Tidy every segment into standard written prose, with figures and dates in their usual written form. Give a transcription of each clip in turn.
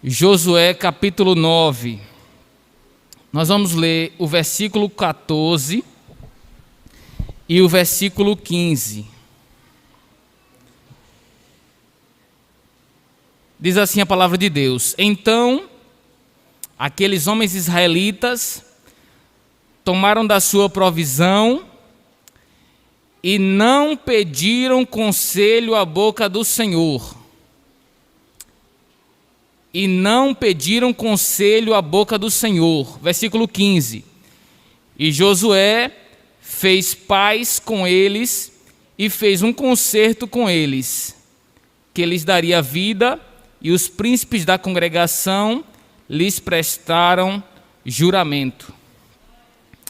Josué capítulo 9. Nós vamos ler o versículo 14 e o versículo 15. Diz assim a palavra de Deus: Então, aqueles homens israelitas tomaram da sua provisão e não pediram conselho à boca do Senhor. E não pediram conselho à boca do Senhor. Versículo 15. E Josué fez paz com eles e fez um concerto com eles, que lhes daria vida, e os príncipes da congregação lhes prestaram juramento.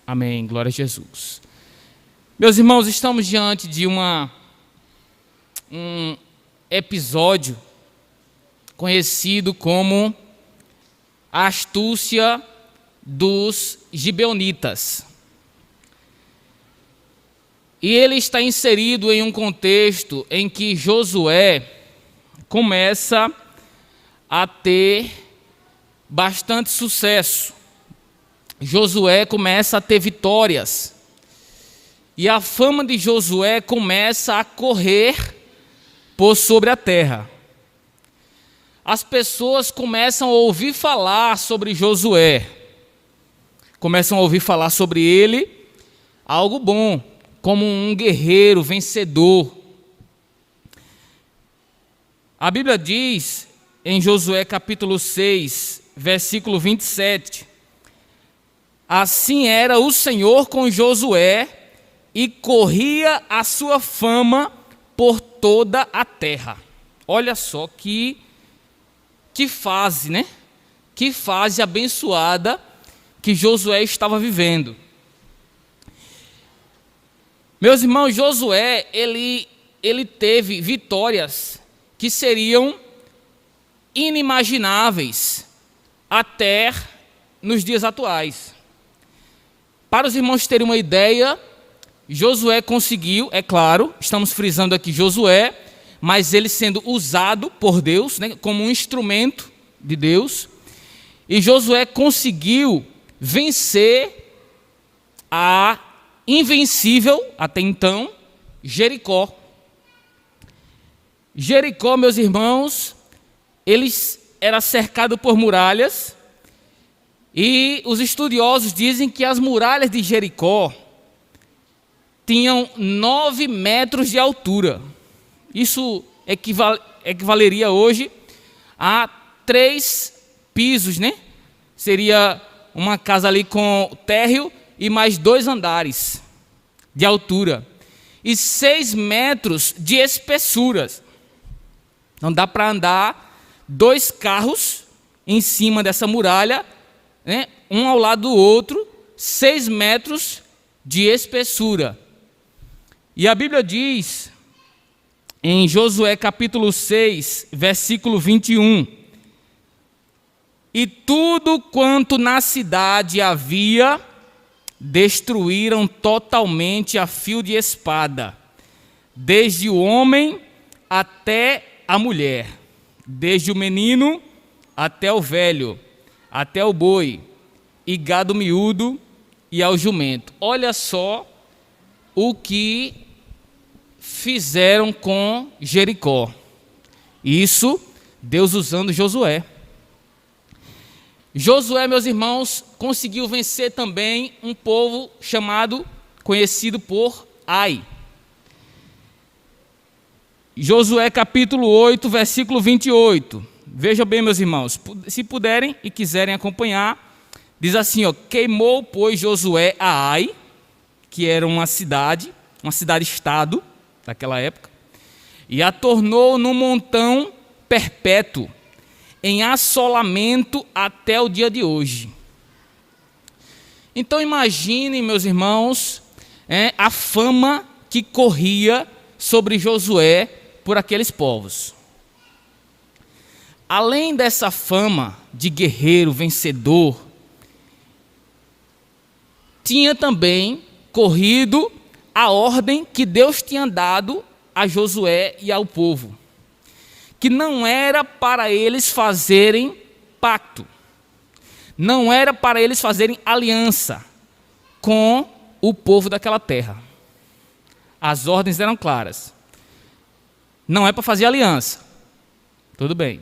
Amém. Glória a Jesus. Meus irmãos, estamos diante de um episódio conhecido como a astúcia dos gibeonitas. E ele está inserido em um contexto em que Josué começa a ter bastante sucesso. Josué começa a ter vitórias. E a fama de Josué começa a correr por sobre a terra. As pessoas começam a ouvir falar sobre Josué, começam a ouvir falar sobre ele, algo bom, como um guerreiro vencedor. A Bíblia diz em Josué capítulo 6, versículo 27, assim era o Senhor com Josué e corria a sua fama por toda a terra. Olha só que fase, né? Que fase abençoada que Josué estava vivendo. Meus irmãos, Josué, ele teve vitórias que seriam inimagináveis até nos dias atuais. Para os irmãos terem uma ideia, Josué conseguiu, é claro, estamos frisando aqui Josué, mas ele sendo usado por Deus, né, como um instrumento de Deus. E Josué conseguiu vencer a invencível, até então, Jericó. Jericó, meus irmãos, eles era cercado por muralhas. E os estudiosos dizem que as muralhas de Jericó tinham 9 metros de altura. Isso equivaleria hoje a 3 pisos, né? Seria uma casa ali com térreo e mais 2 andares de altura. E 6 metros de espessura. Não dá para andar 2 carros em cima dessa muralha, né? Um ao lado do outro, 6 metros de espessura. E a Bíblia diz em Josué capítulo 6, versículo 21, e tudo quanto na cidade havia, destruíram totalmente a fio de espada, desde o homem até a mulher, desde o menino até o velho, até o boi, e gado miúdo e ao jumento. Olha só o que fizeram com Jericó. Isso, Deus usando Josué. Josué, meus irmãos, conseguiu vencer também um povo conhecido por Ai. Josué capítulo 8, versículo 28. Veja bem, meus irmãos, se puderem e quiserem acompanhar, diz assim, queimou, pois, Josué a Ai, que era uma cidade-estado, daquela época, e a tornou num montão perpétuo, em assolamento até o dia de hoje. Então imaginem, meus irmãos, a fama que corria sobre Josué por aqueles povos. Além dessa fama de guerreiro vencedor, tinha também corrido a ordem que Deus tinha dado a Josué e ao povo, que não era para eles fazerem pacto. Não era para eles fazerem aliança com o povo daquela terra. As ordens eram claras. Não é para fazer aliança. Tudo bem.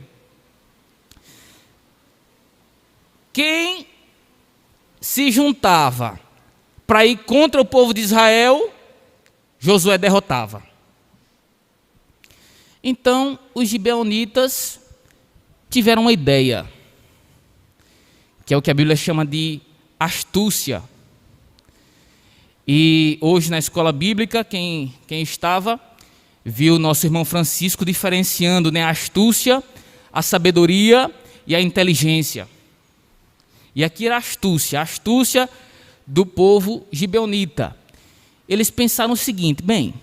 Quem se juntava para ir contra o povo de Israel, Josué derrotava. Então, os gibeonitas tiveram uma ideia, que é o que a Bíblia chama de astúcia. E hoje na escola bíblica, quem estava, viu o nosso irmão Francisco diferenciando, a astúcia, a sabedoria e a inteligência. E aqui era a astúcia do povo gibeonita. Eles pensaram o seguinte: bem,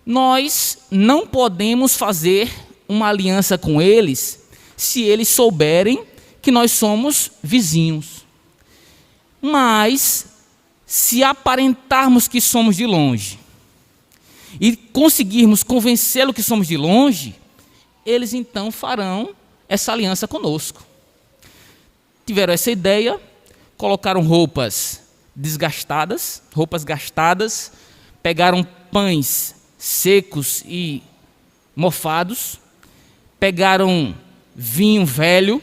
nós não podemos fazer uma aliança com eles se eles souberem que nós somos vizinhos. Mas, se aparentarmos que somos de longe e conseguirmos convencê-lo que somos de longe, eles então farão essa aliança conosco. Tiveram essa ideia, colocaram roupas desgastadas, roupas gastadas, pegaram pães secos e mofados, pegaram vinho velho,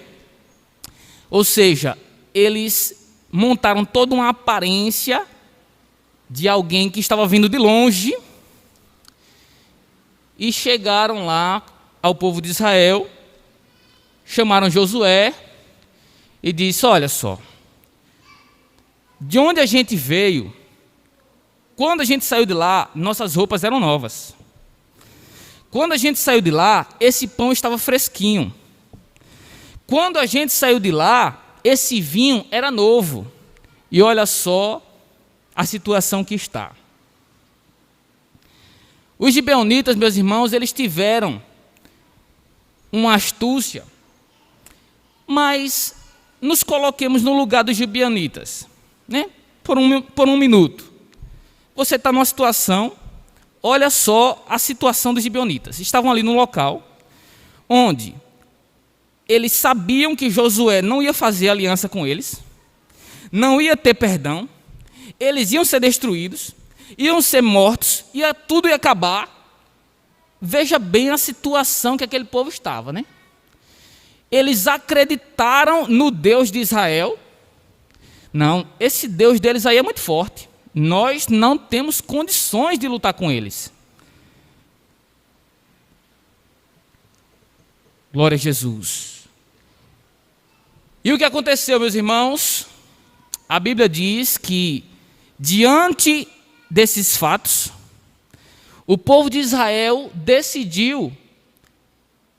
ou seja, eles montaram toda uma aparência de alguém que estava vindo de longe e chegaram lá ao povo de Israel, chamaram Josué e disse: olha só, de onde a gente veio, quando a gente saiu de lá, nossas roupas eram novas. Quando a gente saiu de lá, esse pão estava fresquinho. Quando a gente saiu de lá, esse vinho era novo. E olha só a situação que está. Os gibeonitas, meus irmãos, eles tiveram uma astúcia. Mas nos coloquemos no lugar dos gibeonitas, por um minuto. Você está numa situação, olha só a situação dos gibeonitas. Estavam ali no local onde eles sabiam que Josué não ia fazer aliança com eles, não ia ter perdão, eles iam ser destruídos, iam ser mortos, tudo ia acabar. Veja bem a situação que aquele povo estava, Eles acreditaram no Deus de Israel. Não, esse Deus deles aí é muito forte. Nós não temos condições de lutar com eles. Glória a Jesus. E o que aconteceu, meus irmãos? A Bíblia diz que, diante desses fatos, o povo de Israel decidiu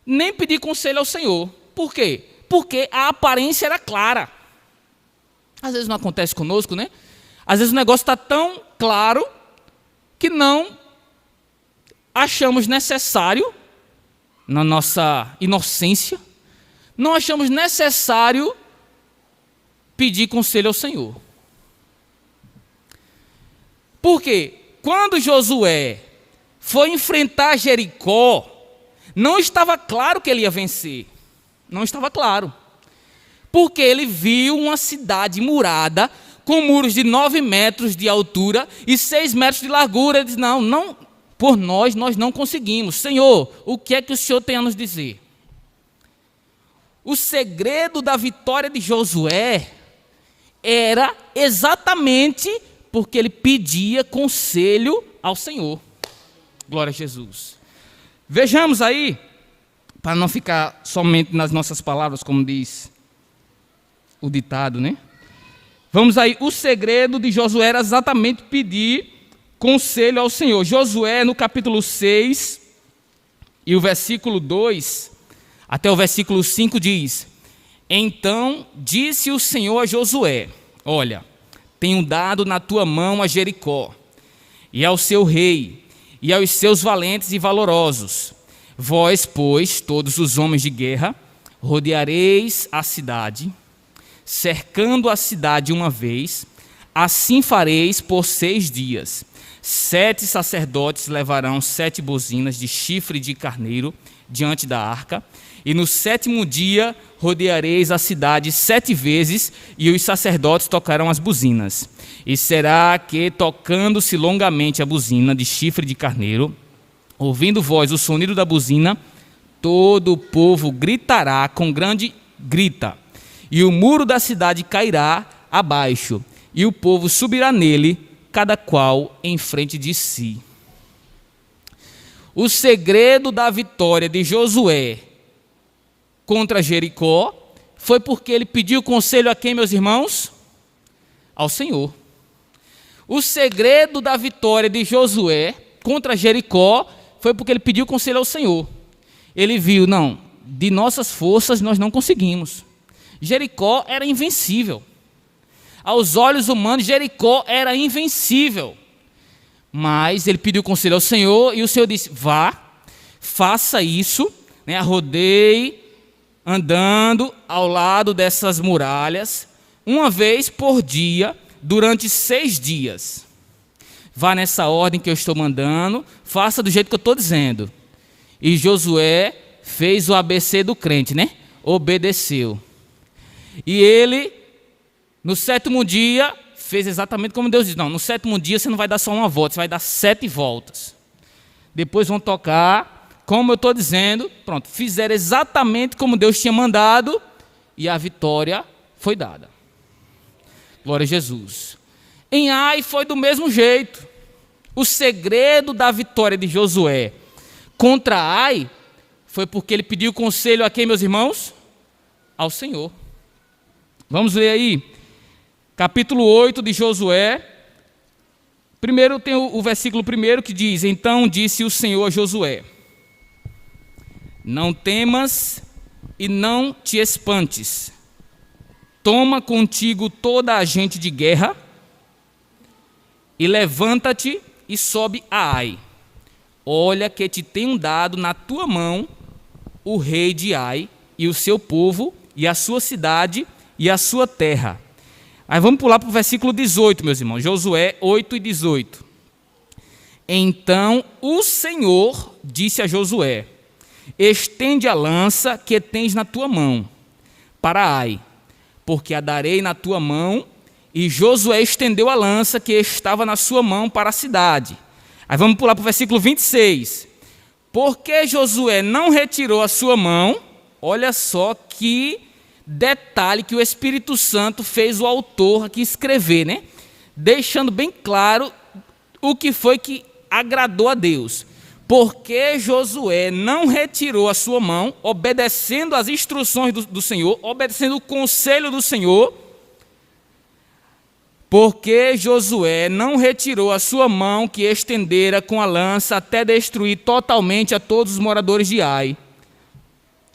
nem pedir conselho ao Senhor. Por quê? Porque a aparência era clara. Às vezes não acontece conosco, Às vezes o negócio está tão claro que não achamos necessário, na nossa inocência, não achamos necessário pedir conselho ao Senhor. Por quê? Quando Josué foi enfrentar Jericó, não estava claro que ele ia vencer. Não estava claro. Porque ele viu uma cidade murada, com muros de 9 metros de altura e 6 metros de largura. Ele disse: não, por nós não conseguimos. Senhor, o que é que o Senhor tem a nos dizer? O segredo da vitória de Josué era exatamente porque ele pedia conselho ao Senhor. Glória a Jesus. Vejamos aí, para não ficar somente nas nossas palavras, como diz o ditado, Vamos aí, o segredo de Josué era exatamente pedir conselho ao Senhor. Josué, no capítulo 6, e o versículo 2, até o versículo 5 diz: então disse o Senhor a Josué: olha, tenho dado na tua mão a Jericó, e ao seu rei, e aos seus valentes e valorosos. Vós, pois, todos os homens de guerra, rodeareis a cidade, cercando a cidade uma vez, assim fareis por 6 dias. 7 sacerdotes levarão 7 buzinas de chifre de carneiro, diante da arca. E no 7º dia rodeareis a cidade 7 vezes, e os sacerdotes tocarão as buzinas. E será que, tocando-se longamente a buzina de chifre de carneiro, ouvindo vós o sonido da buzina, todo o povo gritará com grande grita, e o muro da cidade cairá abaixo, e o povo subirá nele, cada qual em frente de si. O segredo da vitória de Josué contra Jericó foi porque ele pediu conselho a quem, meus irmãos? Ao Senhor. O segredo da vitória de Josué contra Jericó foi porque ele pediu conselho ao Senhor. Ele viu, não, de nossas forças nós não conseguimos. Jericó era invencível. Aos olhos humanos, Jericó era invencível. Mas ele pediu conselho ao Senhor e o Senhor disse, vá, faça isso, né, rodeie, andando ao lado dessas muralhas, uma vez por dia, durante 6 dias. Vá nessa ordem que eu estou mandando, faça do jeito que eu estou dizendo. E Josué fez o ABC do crente, né? Obedeceu. E ele, no 7º dia, fez exatamente como Deus diz. Não, no 7º dia você não vai dar só uma volta, você vai dar 7 voltas. Depois vão tocar, como eu estou dizendo, pronto, fizeram exatamente como Deus tinha mandado e a vitória foi dada. Glória a Jesus. Em Ai foi do mesmo jeito. O segredo da vitória de Josué contra Ai foi porque ele pediu conselho a quem, meus irmãos? Ao Senhor. Vamos ler aí, capítulo 8 de Josué. Primeiro tem o versículo 1 que diz, então disse o Senhor a Josué, não temas e não te espantes. Toma contigo toda a gente de guerra e levanta-te e sobe a Ai. Olha que te tenho dado na tua mão o rei de Ai e o seu povo e a sua cidade e a sua terra. Aí vamos pular para o versículo 18, meus irmãos. Josué 8 e 18. Então o Senhor disse a Josué, estende a lança que tens na tua mão para Ai, porque a darei na tua mão. E Josué estendeu a lança que estava na sua mão para a cidade. Aí vamos pular para o versículo 26. Porque Josué não retirou a sua mão, olha só que detalhe que o Espírito Santo fez o autor aqui escrever, né? Deixando bem claro o que foi que agradou a Deus. Porque Josué não retirou a sua mão, obedecendo às instruções do Senhor, obedecendo o conselho do Senhor. Porque Josué não retirou a sua mão que estendera com a lança até destruir totalmente a todos os moradores de Ai.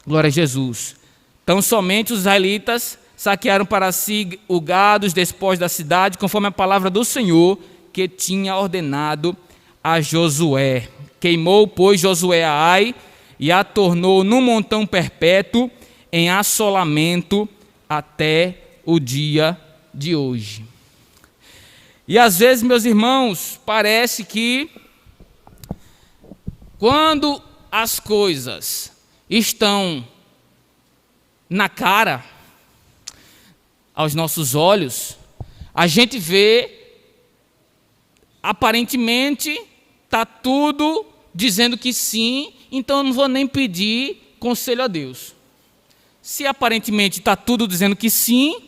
Glória a Jesus. Então somente os israelitas saquearam para si o gado, os despojos da cidade, conforme a palavra do Senhor que tinha ordenado a Josué. Queimou, pois, Josué a Ai e a tornou num montão perpétuo em assolamento até o dia de hoje. E às vezes, meus irmãos, parece que quando as coisas estão na cara, aos nossos olhos, a gente vê, aparentemente, está tudo dizendo que sim, então eu não vou nem pedir conselho a Deus. Se aparentemente está tudo dizendo que sim,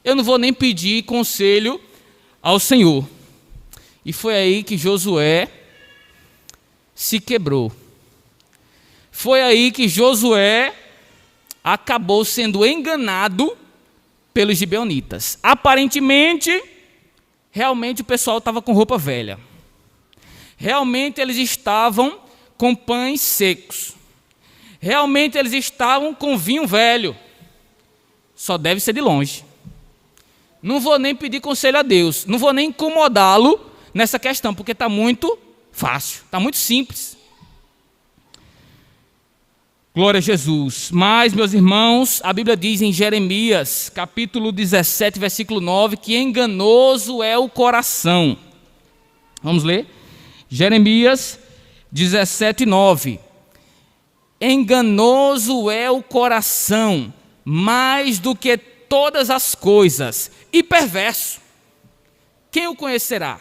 eu não vou nem pedir conselho ao Senhor. E foi aí que Josué se quebrou. Foi aí que Josué acabou sendo enganado pelos gibeonitas. Aparentemente, realmente o pessoal estava com roupa velha. Realmente eles estavam com pães secos. Realmente eles estavam com vinho velho. Só deve ser de longe. Não vou nem pedir conselho a Deus. Não vou nem incomodá-lo nessa questão, porque está muito fácil, está muito simples. Glória a Jesus. Mas, meus irmãos, a Bíblia diz em Jeremias, capítulo 17, versículo 9, que enganoso é o coração. Vamos ler? Jeremias 17, 9. enganoso é o coração, mais do que todas as coisas, e perverso. Quem o conhecerá?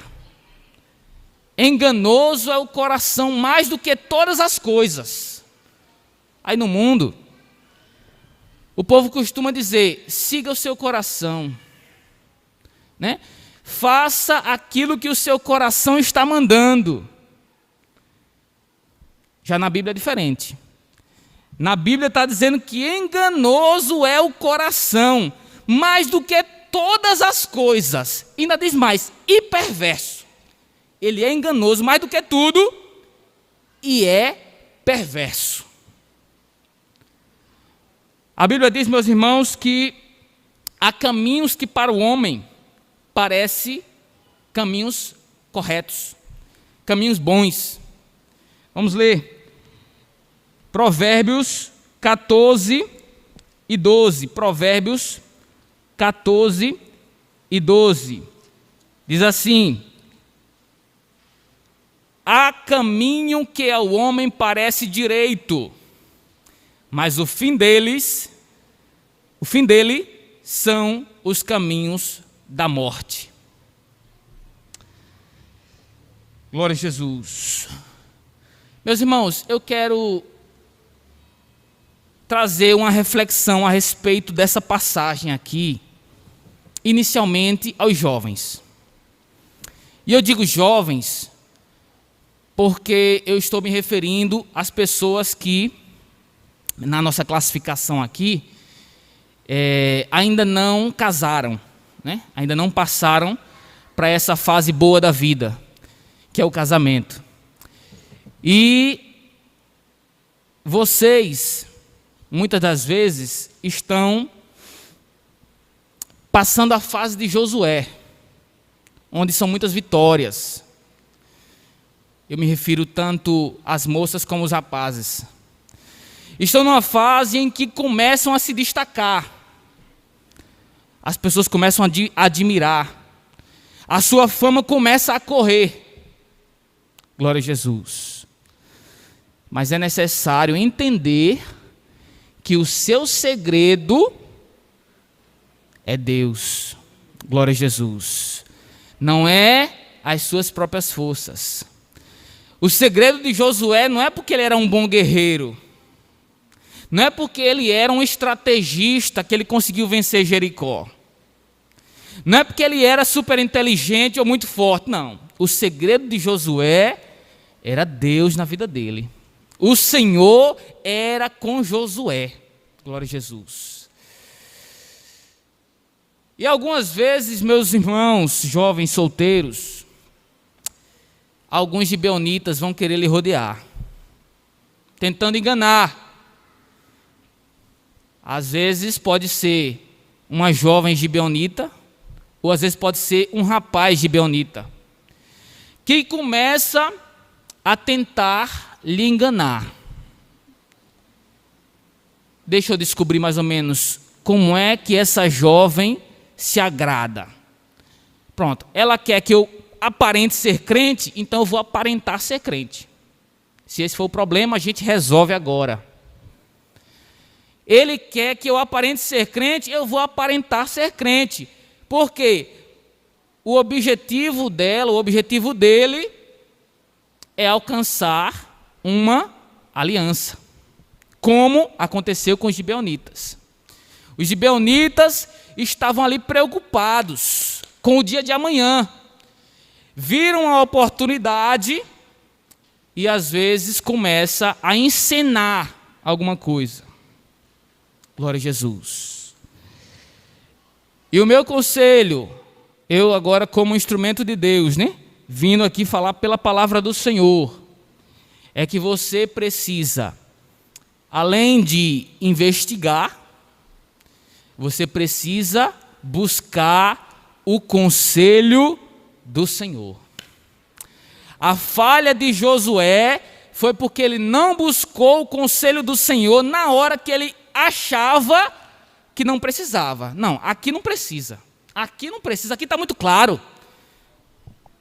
Enganoso é o coração, mais do que todas as coisas. Aí no mundo, o povo costuma dizer: siga o seu coração, né? Faça aquilo que o seu coração está mandando. Já na Bíblia é diferente. Na Bíblia está dizendo que enganoso é o coração, mais do que todas as coisas. E ainda diz mais, e perverso. Ele é enganoso mais do que tudo e é perverso. A Bíblia diz, meus irmãos, que há caminhos que para o homem parecem caminhos corretos, caminhos bons. Vamos ler. Provérbios 14 e 12. Provérbios 14 e 12. Diz assim: há caminho que ao homem parece direito, mas o fim dele são os caminhos da morte. Glória a Jesus. Meus irmãos, eu quero trazer uma reflexão a respeito dessa passagem aqui, inicialmente aos jovens. E eu digo jovens porque eu estou me referindo às pessoas que, na nossa classificação aqui, ainda não casaram, né? Ainda não passaram para essa fase boa da vida, que é o casamento. E vocês, muitas das vezes, estão passando a fase de Josué, onde são muitas vitórias. Eu me refiro tanto às moças como aos rapazes. Estão numa fase em que começam a se destacar. As pessoas começam a admirar. A sua fama começa a correr. Glória a Jesus. Mas é necessário entender que o seu segredo é Deus. Glória a Jesus. Não é as suas próprias forças. O segredo de Josué não é porque ele era um bom guerreiro. Não é porque ele era um estrategista que ele conseguiu vencer Jericó. Não é porque ele era super inteligente ou muito forte, não. O segredo de Josué era Deus na vida dele. O Senhor era com Josué. Glória a Jesus. E algumas vezes, meus irmãos, jovens solteiros, alguns gibeonitas vão querer lhe rodear, tentando enganar. Às vezes pode ser uma jovem gibeonita, ou às vezes pode ser um rapaz gibeonita, que começa a tentar lhe enganar. Deixa eu descobrir mais ou menos como é que essa jovem se agrada. Pronto, ela quer que eu aparente ser crente, então eu vou aparentar ser crente. Se esse for o problema, a gente resolve agora. Ele quer que eu aparente ser crente, eu vou aparentar ser crente. Por quê? O objetivo dela, o objetivo dele é alcançar uma aliança, como aconteceu com os gibeonitas. Os gibeonitas estavam ali preocupados com o dia de amanhã. Viram a oportunidade e às vezes começa a encenar alguma coisa. Glória a Jesus. E o meu conselho, eu agora como instrumento de Deus, né? Vindo aqui falar pela palavra do Senhor, é que você precisa, além de investigar, você precisa buscar o conselho do Senhor. A falha de Josué foi porque ele não buscou o conselho do Senhor na hora que ele achava que não precisava. Não, aqui não precisa. Aqui não precisa, aqui está muito claro.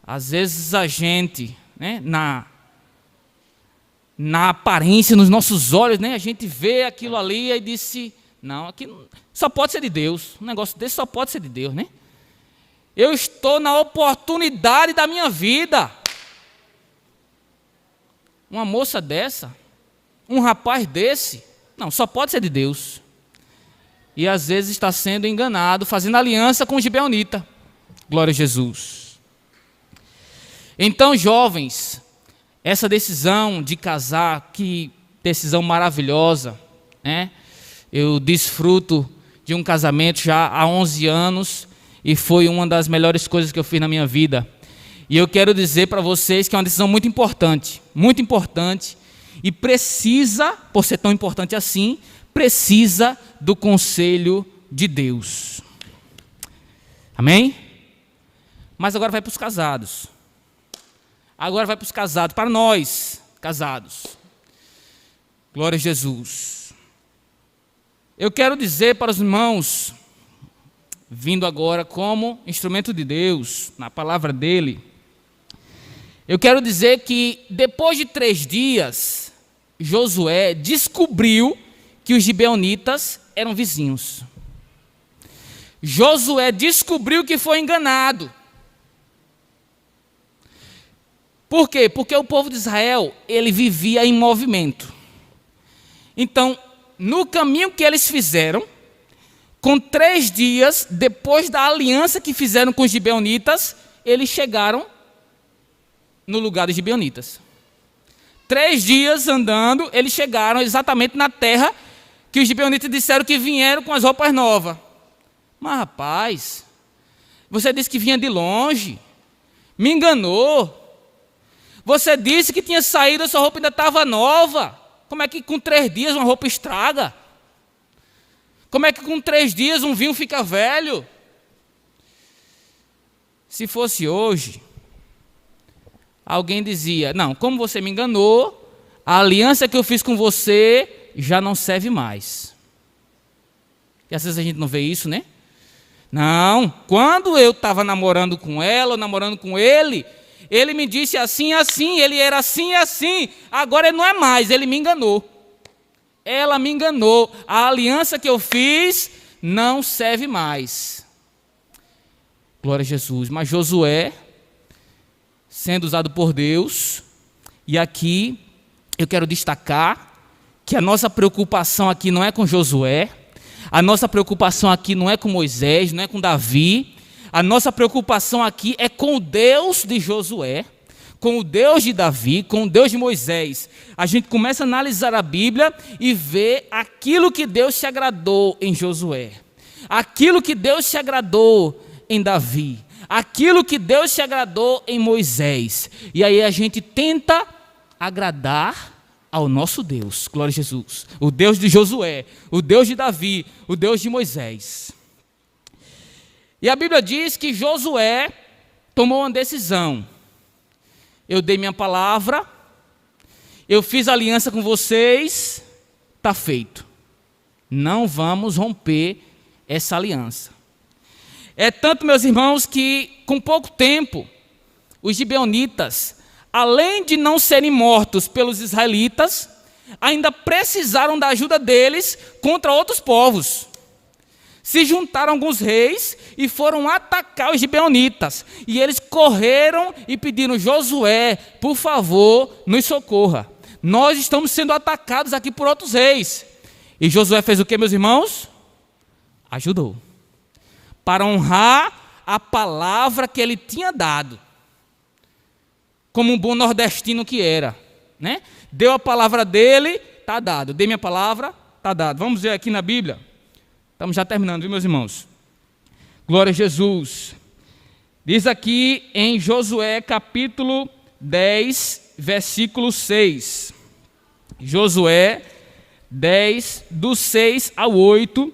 Às vezes a gente, né, na aparência, nos nossos olhos, né? A gente vê aquilo ali e disse, não, aqui só pode ser de Deus. Um negócio desse só pode ser de Deus, né? Eu estou na oportunidade da minha vida. Uma moça dessa, um rapaz desse, não, só pode ser de Deus. E às vezes está sendo enganado, fazendo aliança com o gibeonita. Glória a Jesus. Então, jovens, essa decisão de casar, que decisão maravilhosa, né? Eu desfruto de um casamento já há 11 anos e foi uma das melhores coisas que eu fiz na minha vida. E eu quero dizer para vocês que é uma decisão muito importante e precisa, por ser tão importante assim, precisa do conselho de Deus. Amém? Mas agora vai para os casados. Agora vai para os casados, para nós, casados. Glória a Jesus. Eu quero dizer para os irmãos, vindo agora como instrumento de Deus, na palavra dele, eu quero dizer que depois de 3 dias, Josué descobriu que os gibeonitas eram vizinhos. Josué descobriu que foi enganado. Por quê? Porque o povo de Israel, ele vivia em movimento. Então, no caminho que eles fizeram, com 3 dias, depois da aliança que fizeram com os gibeonitas, eles chegaram no lugar dos gibeonitas. 3 dias andando, eles chegaram exatamente na terra que os gibeonitas disseram que vieram com as roupas novas. Mas rapaz, você disse que vinha de longe, me enganou. Você disse que tinha saído, a sua roupa ainda estava nova. Como é que com 3 dias uma roupa estraga? Como é que com 3 dias um vinho fica velho? Se fosse hoje, alguém dizia, não, como você me enganou, a aliança que eu fiz com você já não serve mais. E às vezes a gente não vê isso, né? Não, quando eu estava namorando com ela, ou namorando com ele, ele me disse assim, assim, ele era assim, assim, agora ele não é mais, ele me enganou. Ela me enganou, a aliança que eu fiz não serve mais. Glória a Jesus. Mas Josué, sendo usado por Deus, e aqui eu quero destacar que a nossa preocupação aqui não é com Josué, a nossa preocupação aqui não é com Moisés, não é com Davi, a nossa preocupação aqui é com o Deus de Josué, com o Deus de Davi, com o Deus de Moisés. A gente começa a analisar a Bíblia e ver aquilo que Deus se agradou em Josué, aquilo que Deus se agradou em Davi, aquilo que Deus se agradou em Moisés. E aí a gente tenta agradar ao nosso Deus, glória a Jesus, o Deus de Josué, o Deus de Davi, o Deus de Moisés. E a Bíblia diz que Josué tomou uma decisão. Eu dei minha palavra, eu fiz aliança com vocês, está feito. Não vamos romper essa aliança. É tanto, meus irmãos, que com pouco tempo, os gibeonitas, além de não serem mortos pelos israelitas, ainda precisaram da ajuda deles contra outros povos. Se juntaram alguns reis e foram atacar os gibeonitas. E eles correram e pediram, Josué, por favor, nos socorra. Nós estamos sendo atacados aqui por outros reis. E Josué fez o que, meus irmãos? Ajudou. Para honrar a palavra que ele tinha dado. Como um bom nordestino que era, né? Deu a palavra dele, está dado. Dei minha palavra, está dado. Vamos ver aqui na Bíblia. Estamos já terminando, viu, meus irmãos? Glória a Jesus. Diz aqui em Josué capítulo 10, versículo 6. Josué 10, do 6 ao 8,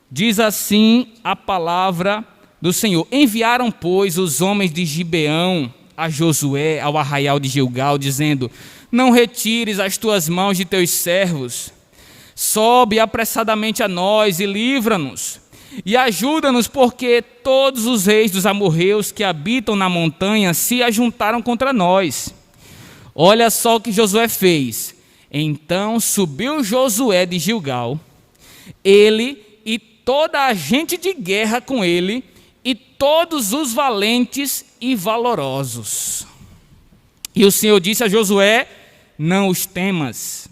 diz assim a palavra do Senhor. Enviaram, pois, os homens de Gibeão a Josué ao arraial de Gilgal, dizendo, não retires as tuas mãos de teus servos, sobe apressadamente a nós e livra-nos, e ajuda-nos, porque todos os reis dos amorreus que habitam na montanha se ajuntaram contra nós. Olha só o que Josué fez. Então subiu Josué de Gilgal, ele e toda a gente de guerra com ele, e todos os valentes e valorosos. E o Senhor disse a Josué: não os temas,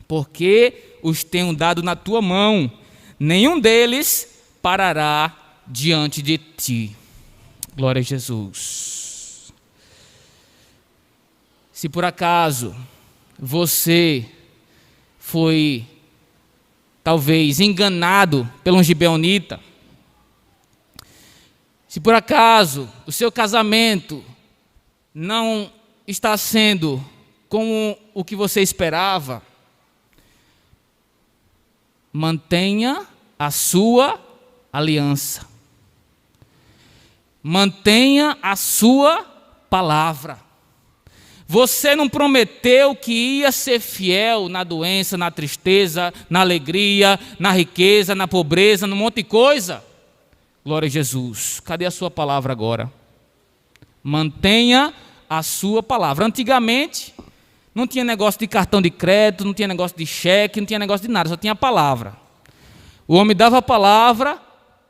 porque os tenho dado na tua mão, nenhum deles parará diante de ti. Glória a Jesus. Se por acaso você foi talvez enganado pelo gibeonita, se por acaso o seu casamento não está sendo como o que você esperava, mantenha a sua aliança. Mantenha a sua palavra. Você não prometeu que ia ser fiel na doença, na tristeza, na alegria, na riqueza, na pobreza, num monte de coisa? Glória a Jesus. Cadê a sua palavra agora? Mantenha a sua palavra. Antigamente, não tinha negócio de cartão de crédito, não tinha negócio de cheque, não tinha negócio de nada, só tinha a palavra. O homem dava a palavra,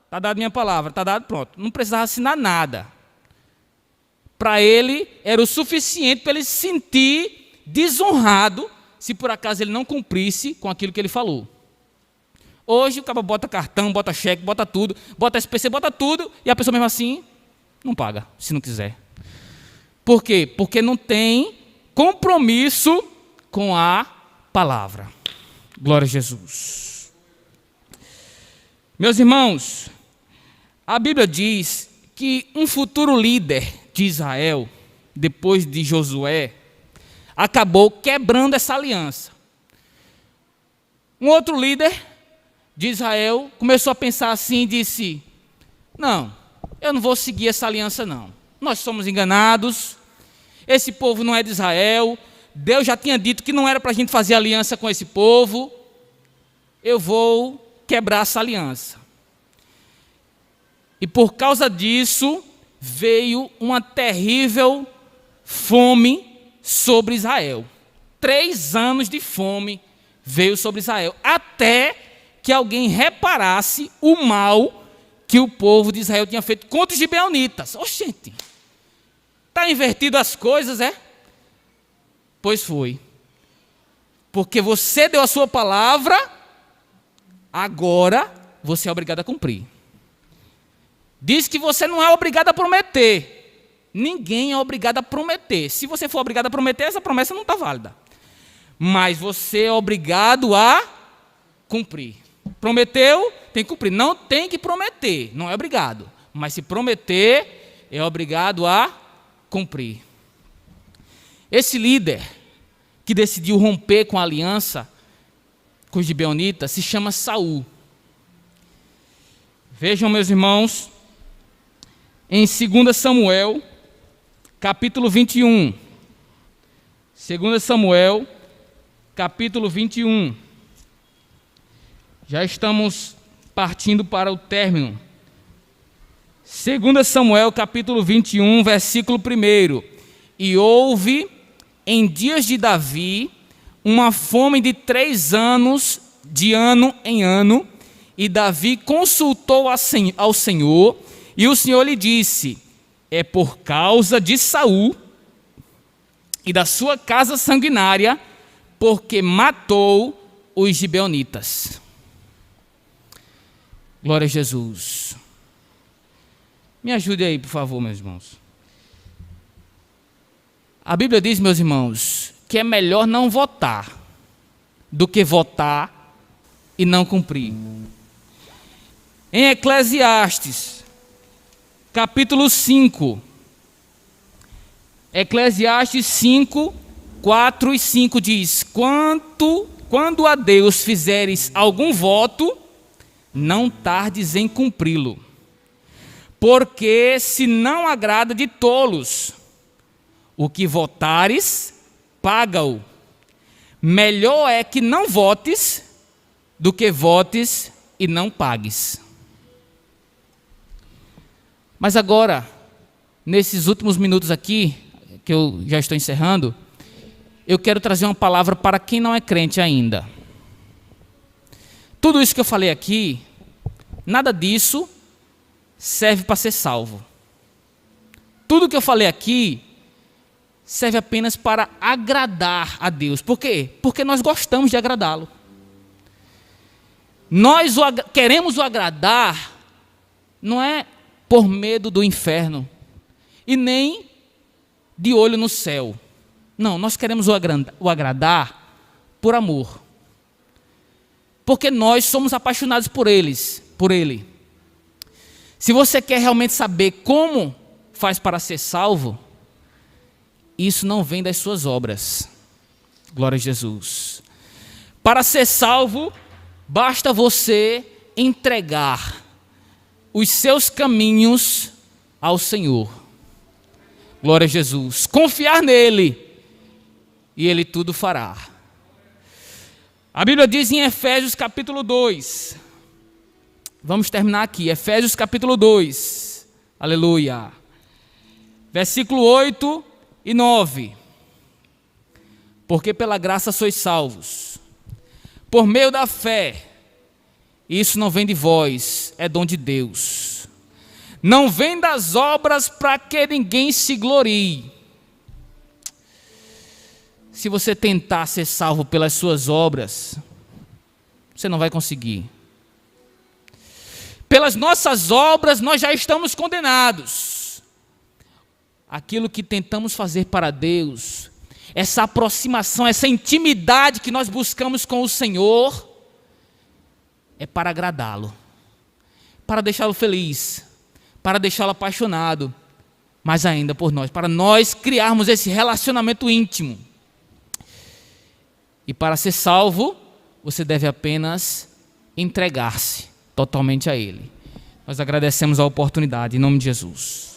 está dado minha palavra, está dado, pronto. Não precisava assinar nada. Para ele, era o suficiente para ele se sentir desonrado se por acaso ele não cumprisse com aquilo que ele falou. Hoje o cara bota cartão, bota cheque, bota tudo, bota SPC, bota tudo, e a pessoa mesmo assim não paga, se não quiser. Por quê? Porque não tem compromisso com a palavra. Glória a Jesus. Meus irmãos, a Bíblia diz que um futuro líder de Israel, depois de Josué, acabou quebrando essa aliança. Um outro líder de Israel começou a pensar assim e disse: não, eu não vou seguir essa aliança não. Nós somos enganados, esse povo não é de Israel, Deus já tinha dito que não era para a gente fazer aliança com esse povo, eu vou quebrar essa aliança. E por causa disso, veio uma terrível fome sobre Israel. 3 anos de fome veio sobre Israel, até que alguém reparasse o mal que o povo de Israel tinha feito contra os gibeonitas. Oxente, está invertido as coisas, é? Pois foi. Porque você deu a sua palavra, agora você é obrigado a cumprir. Diz que você não é obrigado a prometer. Ninguém é obrigado a prometer. Se você for obrigado a prometer, essa promessa não está válida. Mas você é obrigado a cumprir. Prometeu, tem que cumprir. Não tem que prometer, não é obrigado. Mas se prometer, é obrigado a cumprir. Esse líder que decidiu romper com a aliança com os gibeonitas se chama Saul. Vejam, meus irmãos, em 2 Samuel, capítulo 21. 2 Samuel, capítulo 21. Já estamos partindo para o término. 2 Samuel, capítulo 21, versículo 1. E houve, em dias de Davi, uma fome de 3 anos, de ano em ano, e Davi consultou ao Senhor, e o Senhor lhe disse: é por causa de Saul e da sua casa sanguinária, porque matou os gibeonitas. Glória a Jesus. Me ajude aí, por favor, meus irmãos. A Bíblia diz, meus irmãos, que é melhor não votar do que votar e não cumprir. Em Eclesiastes, capítulo 5, Eclesiastes 5, 4 e 5 diz: quando a Deus fizeres algum voto, não tardes em cumpri-lo, porque se não agrada de tolos, o que votares, paga-o. Melhor é que não votes, do que votes e não pagues. Mas agora, nesses últimos minutos aqui, que eu já estou encerrando, eu quero trazer uma palavra para quem não é crente ainda. Tudo isso que eu falei aqui, nada disso serve para ser salvo. Tudo que eu falei aqui serve apenas para agradar a Deus. Por quê? Porque nós gostamos de agradá-lo. Nós queremos o agradar, não é por medo do inferno, e nem de olho no céu. Não, nós queremos o agradar por amor. Porque nós somos apaixonados por Ele. Se você quer realmente saber como faz para ser salvo, isso não vem das suas obras. Glória a Jesus. Para ser salvo, basta você entregar os seus caminhos ao Senhor. Glória a Jesus. Confiar nele e Ele tudo fará. A Bíblia diz em Efésios capítulo 2. Vamos terminar aqui. Efésios capítulo 2. Aleluia. Versículo 8 e 9. Porque pela graça sois salvos, por meio da fé. Isso não vem de vós, é dom de Deus. Não vem das obras para que ninguém se glorie. Se você tentar ser salvo pelas suas obras, você não vai conseguir. Pelas nossas obras nós já estamos condenados. Aquilo que tentamos fazer para Deus, essa aproximação, essa intimidade que nós buscamos com o Senhor, é para agradá-lo, para deixá-lo feliz, para deixá-lo apaixonado, mas ainda por nós, para nós criarmos esse relacionamento íntimo. E para ser salvo, você deve apenas entregar-se totalmente a Ele. Nós agradecemos a oportunidade, em nome de Jesus.